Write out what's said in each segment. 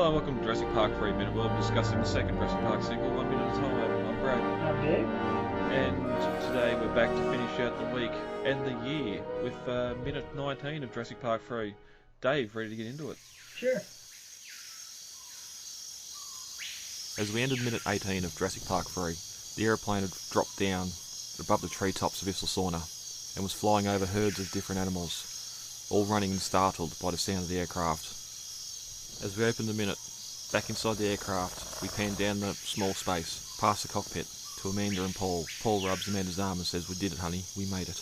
Hello, welcome to Jurassic Park 3 Minute. We'll be discussing the second Jurassic Park sequel, 1 minute at a time. I'm Brad. I'm Dave. And today we're back to finish out the week and the year with minute 19 of Jurassic Park 3. Dave, ready to get into it? Sure. As we ended minute 18 of Jurassic Park 3, the aeroplane had dropped down above the treetops of Sauna and was flying over herds of different animals, all running and startled by the sound of the aircraft. As we opened the minute, back inside the aircraft, we panned down the small space, past the cockpit, to Amanda and Paul. Paul rubs Amanda's arm and says, "We did it, honey, we made it,"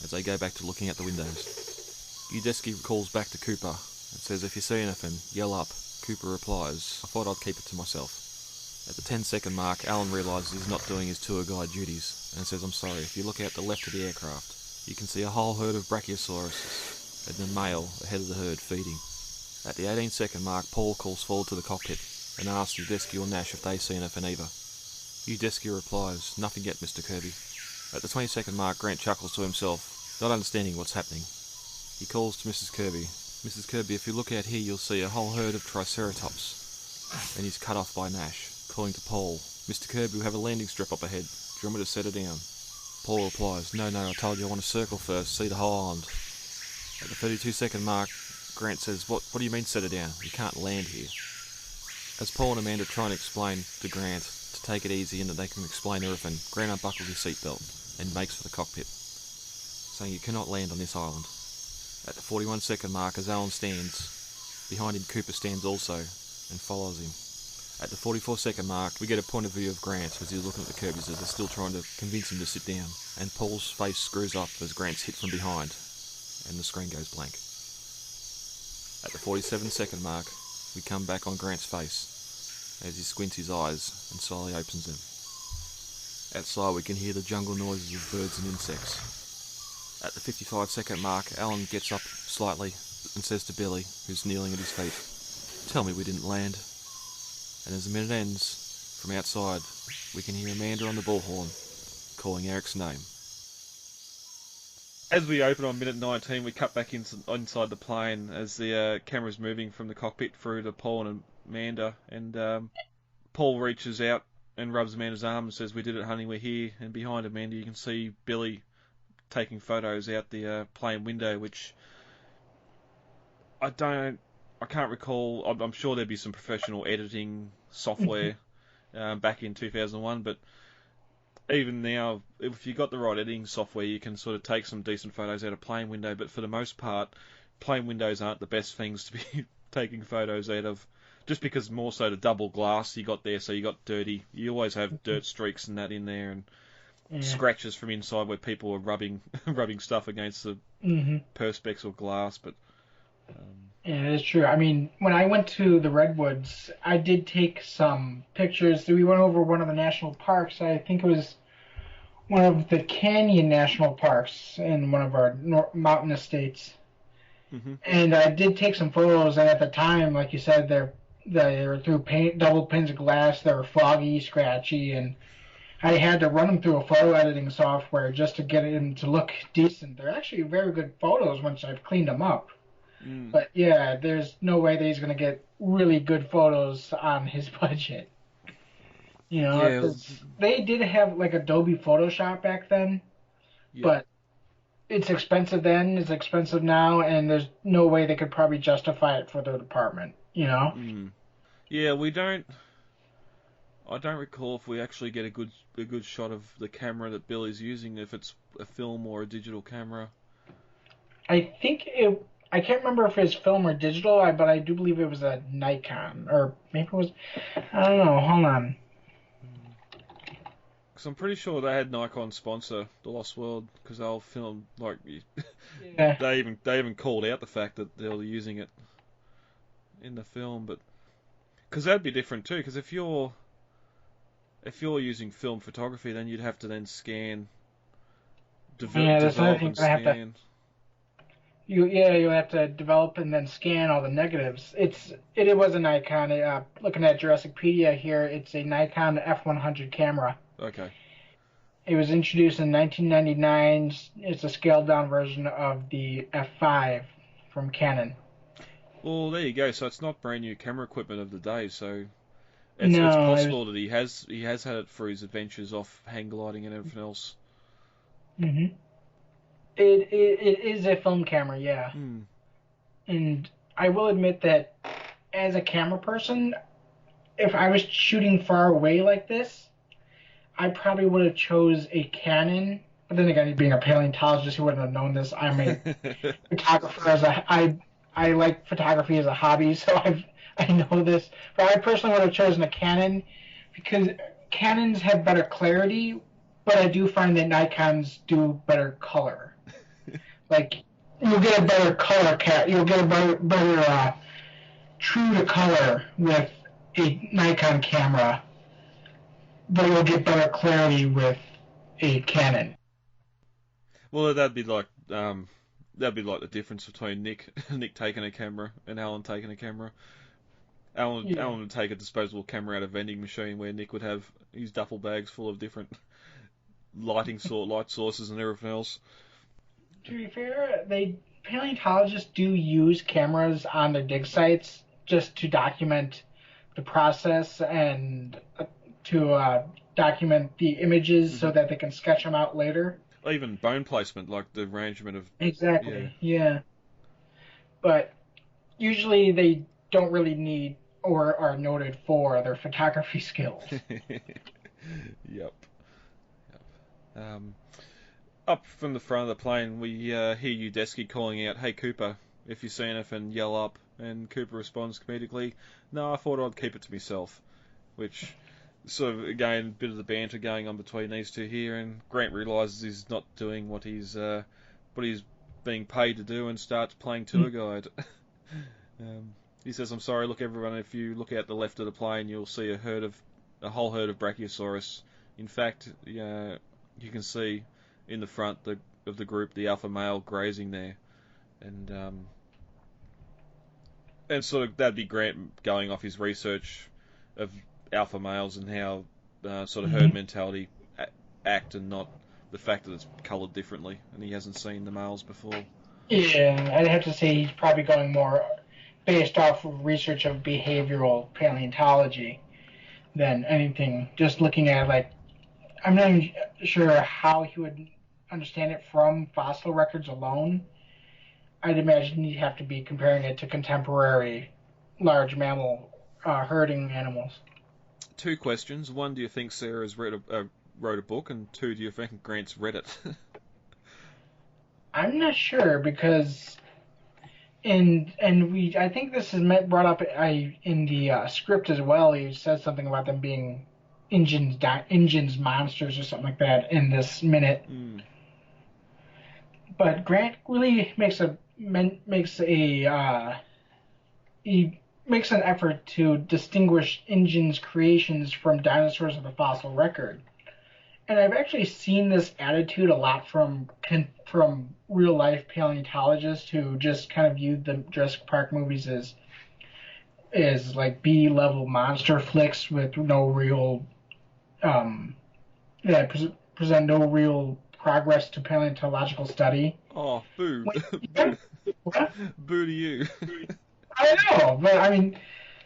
as they go back to looking at the windows. Udesky calls back to Cooper and says, "If you see anything, yell up." Cooper replies, "I thought I'd keep it to myself." At the 10-second mark, Alan realises he's not doing his tour guide duties and says, "I'm sorry, if you look out the left of the aircraft, you can see a whole herd of Brachiosauruses and the male ahead of the herd feeding." At the 18-second mark, Paul calls forward to the cockpit and asks Udesky or Nash if they see anything either. Udesky replies, "Nothing yet, Mr. Kirby." At the 20-second mark, Grant chuckles to himself, not understanding what's happening. He calls to Mrs. Kirby. "Mrs. Kirby, if you look out here, you'll see a whole herd of Triceratops." And he's cut off by Nash, calling to Paul, "Mr. Kirby, we have a landing strip up ahead. Do you want me to set her down?" Paul replies, "No, I told you I want to circle first, see the whole island." At the 32-second mark, Grant says, What do you mean set her down? You can't land here." As Paul and Amanda try and explain to Grant to take it easy and that they can explain everything, Grant unbuckles his seatbelt and makes for the cockpit, saying you cannot land on this island. At the 41-second mark, as Alan stands, behind him Cooper stands also and follows him. At the 44-second mark, we get a point of view of Grant as he's looking at the Kirbys as they're still trying to convince him to sit down, and Paul's face screws up as Grant's hit from behind, and the screen goes blank. At the 47-second mark, we come back on Grant's face as he squints his eyes and slowly opens them. Outside we can hear the jungle noises of birds and insects. At the 55-second mark, Alan gets up slightly and says to Billy, who's kneeling at his feet, "Tell me we didn't land." And as the minute ends, from outside, we can hear Amanda on the bullhorn calling Eric's name. As we open on minute 19, we cut back inside the plane as the camera's moving from the cockpit through to Paul and Amanda, and Paul reaches out and rubs Amanda's arm and says, "We did it, honey, we're here." And behind Amanda you can see Billy taking photos out the plane window, which I can't recall. I'm sure there'd be some professional editing software back in 2001, but even now, if you got the right editing software, you can sort of take some decent photos out of plane window, but for the most part, plane windows aren't the best things to be taking photos out of, just because more so the double glass you got there, so you got dirty. You always have dirt streaks and that in there, and scratches from inside where people are rubbing stuff against the perspex or glass, but... Yeah, that's true. I mean, when I went to the Redwoods, I did take some pictures. We went over one of the national parks. I think it was one of the Canyon National Parks in one of our mountain estates. Mm-hmm. And I did take some photos, and at the time, like you said, they were through double panes of glass. They were foggy, scratchy, and I had to run them through a photo editing software just to get them to look decent. They're actually very good photos once I've cleaned them up. But yeah, there's no way that he's going to get really good photos on his budget. You know, they did have like Adobe Photoshop back then, but it's expensive then, it's expensive now, and there's no way they could probably justify it for their department, you know? Yeah, I don't recall if we actually get a good shot of the camera that Billy's using, if it's a film or a digital camera. I can't remember if it's film or digital, but I do believe it was a Nikon, or maybe it was, I don't know, hold on. Because I'm pretty sure they had Nikon sponsor The Lost World, because they'll film, like, they even called out the fact that they were using it in the film, but, because that'd be different too, because if you're using film photography, then you'd have to then scan, develop and scan. You have to develop and then scan all the negatives. It was a Nikon. Looking at Jurassicpedia here, it's a Nikon F100 camera. Okay. It was introduced in 1999. It's a scaled down version of the F5 from Canon. Well, there you go. So it's not brand new camera equipment of the day. So it's No, possible that he has had it for his adventures off hang gliding and everything else. hmm it is a film camera, yeah. Hmm. And I will admit that as a camera person, if I was shooting far away like this, I probably would have chose a Canon. But then again, being a paleontologist, who wouldn't have known this? I'm a photographer. I like photography as a hobby, so I know this. But I personally would have chosen a Canon because Canons have better clarity, but I do find that Nikons do better color. Like you'll get a better color you'll get a better true to color with a Nikon camera, but you'll get better clarity with a Canon. Well, that'd be like the difference between Nick taking a camera and Alan taking a camera. Yeah. Alan would take a disposable camera out of a vending machine, where Nick would have his duffel bags full of different light sources and everything else. To be fair, paleontologists do use cameras on their dig sites just to document the process and to document the images so Hmm. that they can sketch them out later. Even bone placement, like the arrangement of yeah. Exactly. Yeah. But usually they don't really need or are noted for their photography skills. Yep. Um, Up from the front of the plane, we hear Udesky calling out, "Hey Cooper, if you see anything, yell up." And Cooper responds comedically, "No, I thought I'd keep it to myself." Which, sort of, again, a bit of the banter going on between these two here, and Grant realises he's not doing what he's being paid to do, and starts playing tour guide. He says, "I'm sorry, look everyone, if you look out the left of the plane, you'll see a whole herd of Brachiosaurus. In fact, you can see in the front of the group the alpha male grazing there." And sort of that'd be Grant going off his research of alpha males and how sort of herd mentality act, and not the fact that it's coloured differently, and he hasn't seen the males before. Yeah, I'd have to say he's probably going more based off of research of behavioral paleontology than anything. Just looking at I'm not even sure how he would understand it from fossil records alone. I'd imagine you'd have to be comparing it to contemporary large mammal herding animals. Two questions. One, do you think Sarah's wrote a book? And two, do you think Grant's read it? I'm not sure because I think this is brought up in the script as well. He says something about them being engines monsters or something like that in this minute. Mm. But Grant really makes an effort to distinguish Injun's creations from dinosaurs of the fossil record. And I've actually seen this attitude a lot from real life paleontologists who just kind of viewed the Jurassic Park movies as like B-level monster flicks with no real present no real progress to paleontological study. Oh, boo. What? Boo to you. I know, but I mean,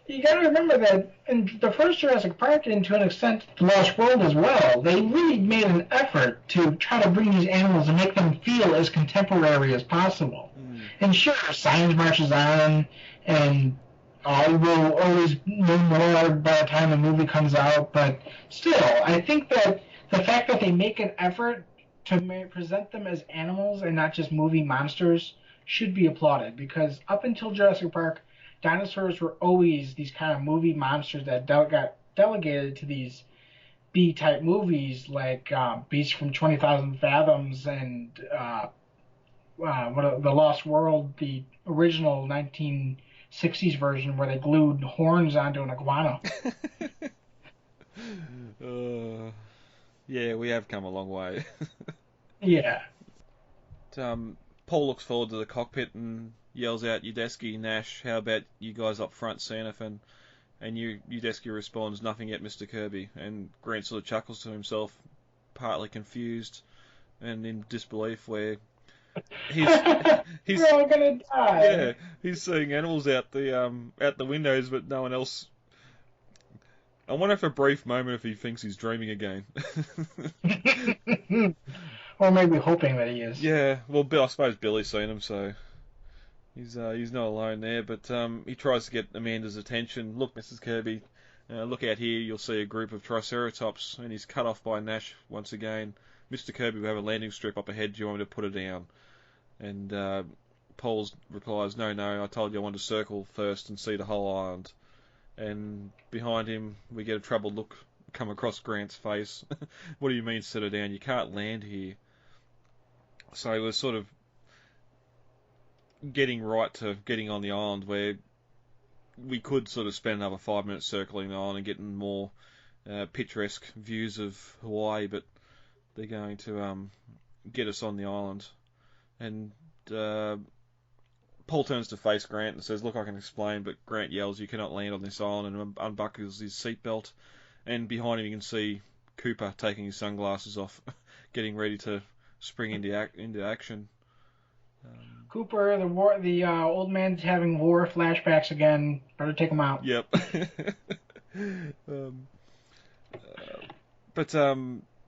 you got to remember that in the first Jurassic Park, and to an extent, The Lost World as well, they really made an effort to try to bring these animals and make them feel as contemporary as possible. Mm. And sure, science marches on, and I will always know more by the time the movie comes out, but still, I think that the fact that they make an effort to present them as animals and not just movie monsters should be applauded, because up until Jurassic Park, dinosaurs were always these kind of movie monsters that got delegated to these B-type movies like Beasts from 20,000 Fathoms and The Lost World, the original 1960s version where they glued horns onto an iguana. Yeah, we have come a long way. Yeah. Paul looks forward to the cockpit and yells out, "Udesky, Nash, how about you guys up front seeing anything?" And Udesky responds, "Nothing yet, Mr. Kirby." And Grant sort of chuckles to himself, partly confused and in disbelief, where he's We're all gonna yeah, die. he's seeing animals out the windows, but no one else. I wonder for a brief moment if he thinks he's dreaming again. Or maybe hoping that he is. Yeah, well, I suppose Billy's seen him, so he's not alone there. But he tries to get Amanda's attention. Look, Mrs. Kirby, look out here. You'll see a group of Triceratops, and he's cut off by Nash once again. Mr. Kirby, we have a landing strip up ahead. Do you want me to put it down? And Paul replies, no, I told you I wanted to circle first and see the whole island. And behind him, we get a troubled look come across Grant's face. What do you mean, set her down? You can't land here. So we're sort of getting right to getting on the island where we could sort of spend another 5 minutes circling the island and getting more picturesque views of Hawaii, but they're going to get us on the island. And Paul turns to face Grant and says, look, I can explain, but Grant yells, you cannot land on this island, and unbuckles his seatbelt. And behind him you can see Cooper taking his sunglasses off, getting ready to spring into action. Cooper, the old man's having war flashbacks again. Better take him out. Yep. But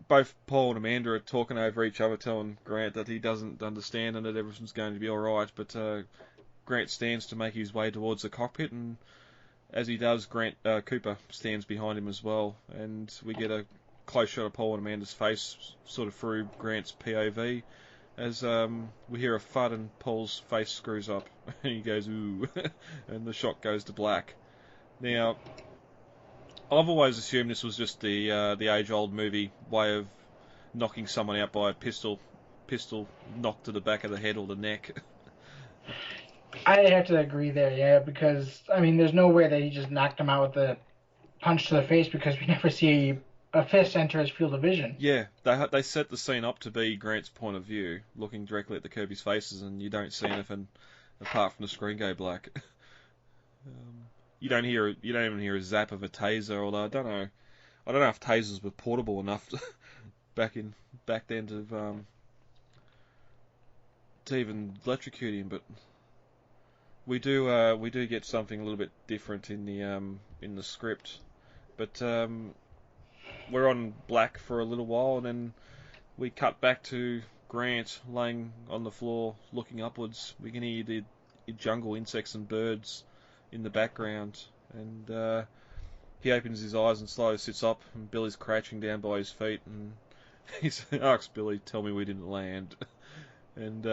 both Paul and Amanda are talking over each other, telling Grant that he doesn't understand and that everything's going to be alright. But Grant stands to make his way towards the cockpit, and as he does, Cooper stands behind him as well. And we get a close shot of Paul and Amanda's face, sort of through Grant's POV, as we hear a thud and Paul's face screws up, and he goes, ooh, and the shot goes to black. Now, I've always assumed this was just the age-old movie way of knocking someone out by a pistol knocked to the back of the head or the neck. I have to agree there, yeah, because, I mean, there's no way that he just knocked him out with a punch to the face, because we never see a fist enter his field of vision. Yeah, they set the scene up to be Grant's point of view, looking directly at the Kirby's faces, and you don't see anything apart from the screen go black. You don't even hear a zap of a taser, although I don't know if tasers were portable enough back then to even electrocute him, but we do get something a little bit different in the script. But we're on black for a little while, and then we cut back to Grant laying on the floor looking upwards. We can hear the jungle insects and birds in the background, and he opens his eyes and slowly sits up, and Billy's crouching down by his feet, and he asks Billy, tell me we didn't land. And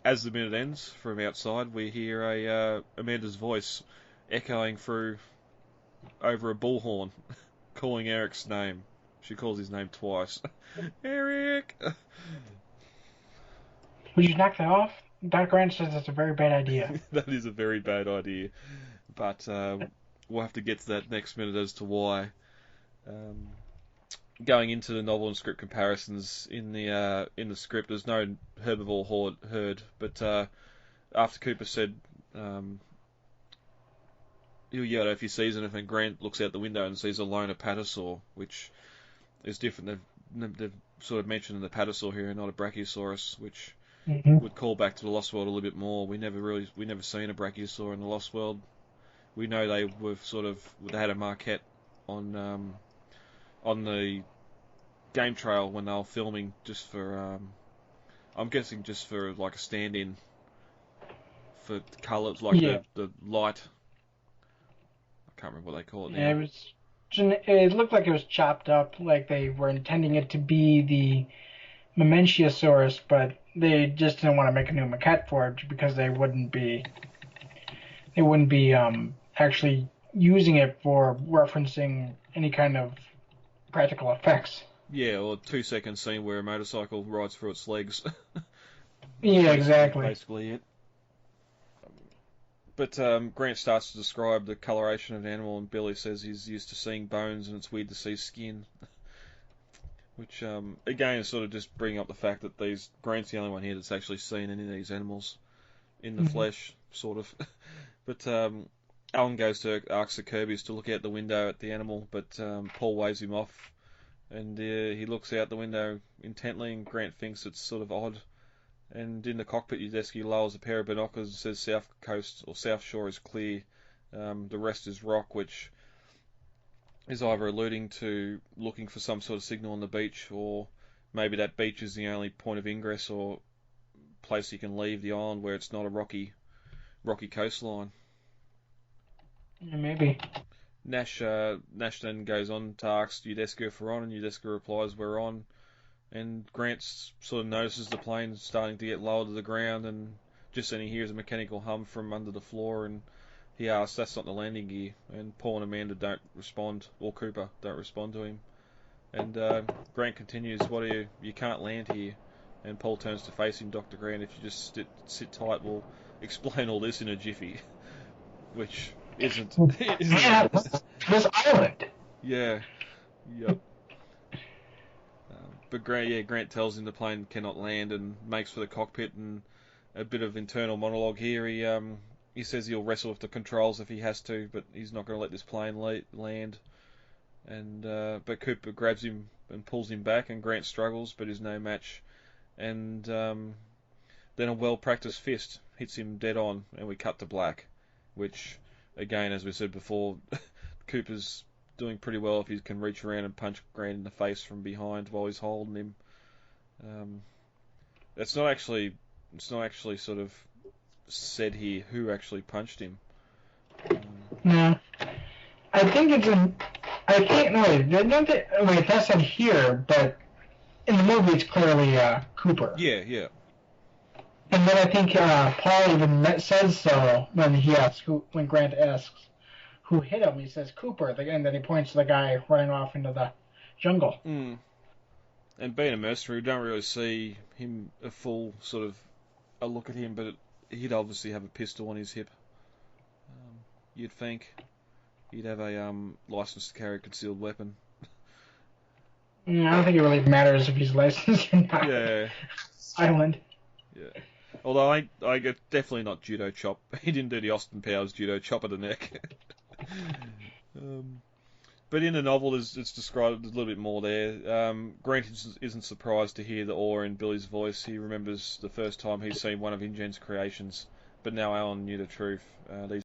as the minute ends, from outside we hear Amanda's voice echoing through over a bullhorn, calling Eric's name. She calls his name twice. Eric! Would you knock that off? Dr. Grant says that's a very bad idea. That is a very bad idea, but we'll have to get to that next minute as to why. Going into the novel and script comparisons, in the script there's no herbivore herd, but after Cooper said he'll yell if he sees anything, Grant looks out the window and sees a lone apatosaur, which is different. They've sort of mentioned the apatosaur here, not a brachiosaurus, which would call back to the Lost World a little bit more. We never seen a brachiosaur in the Lost World. We know they had a marquette on the game trail when they were filming, just for I'm guessing just for like a stand-in for colours, like the light. I can't remember what they call it now. Yeah, it looked like it was chopped up, like they were intending it to be the Mamenchiasaurus, but they just didn't want to make a new maquette for it because they wouldn't be actually using it for referencing any kind of practical effects. Yeah, or a 2-second scene where a motorcycle rides through its legs. Yeah, exactly. Basically it. But Grant starts to describe the coloration of an animal, and Billy says he's used to seeing bones and it's weird to see skin. Which, again, is sort of just bringing up the fact that Grant's the only one here that's actually seen any of these animals in the flesh, sort of. But Alan goes to ask the Kirbys to look out the window at the animal, but Paul waves him off, and he looks out the window intently, and Grant thinks it's sort of odd And in the cockpit, Udesky lowers a pair of binoculars and says south coast or south shore is clear. The rest is rock, which is either alluding to looking for some sort of signal on the beach, or maybe that beach is the only point of ingress or place you can leave the island where it's not a rocky coastline. Yeah, maybe. Nash then goes on to ask Udesky if we're on, and Udesky replies we're on. And Grant sort of notices the plane starting to get lower to the ground, and just then he hears a mechanical hum from under the floor, and he asks, "That's not the landing gear." And Paul and Amanda don't respond, or Cooper don't respond to him. And Grant continues, "What are you? You can't land here." And Paul turns to face him, "Dr. Grant, if you just sit tight, we'll explain all this in a jiffy." Which isn't. Yeah, this island. Yeah. Yep. But Grant tells him the plane cannot land and makes for the cockpit, and a bit of internal monologue here. He says he'll wrestle with the controls if he has to, but he's not going to let this plane land. And but Cooper grabs him and pulls him back, and Grant struggles, but is no match. And then a well-practiced fist hits him dead on, and we cut to black. Which, again, as we said before, Cooper's doing pretty well if he can reach around and punch Grant in the face from behind while he's holding him. It's not actually sort of said here who actually punched him. No, I think it's in. I think no. Wait, that's in here, but in the movie it's clearly Cooper. Yeah. And then I think Paul even says so when Grant asks who hit him. He says Cooper, and then he points to the guy running off into the jungle. Mm. And being a mercenary, we don't really see him a full sort of a look at him, but he'd obviously have a pistol on his hip. You'd think he'd have a license to carry a concealed weapon. I don't think it really matters if he's licensed or not. Yeah. Island. Yeah. Although I get definitely not judo chop. He didn't do the Austin Powers judo chop at the neck. But in the novel, it's described a little bit more there. Grant isn't surprised to hear the awe in Billy's voice. He remembers the first time he'd seen one of InGen's creations, but now Alan knew the truth. These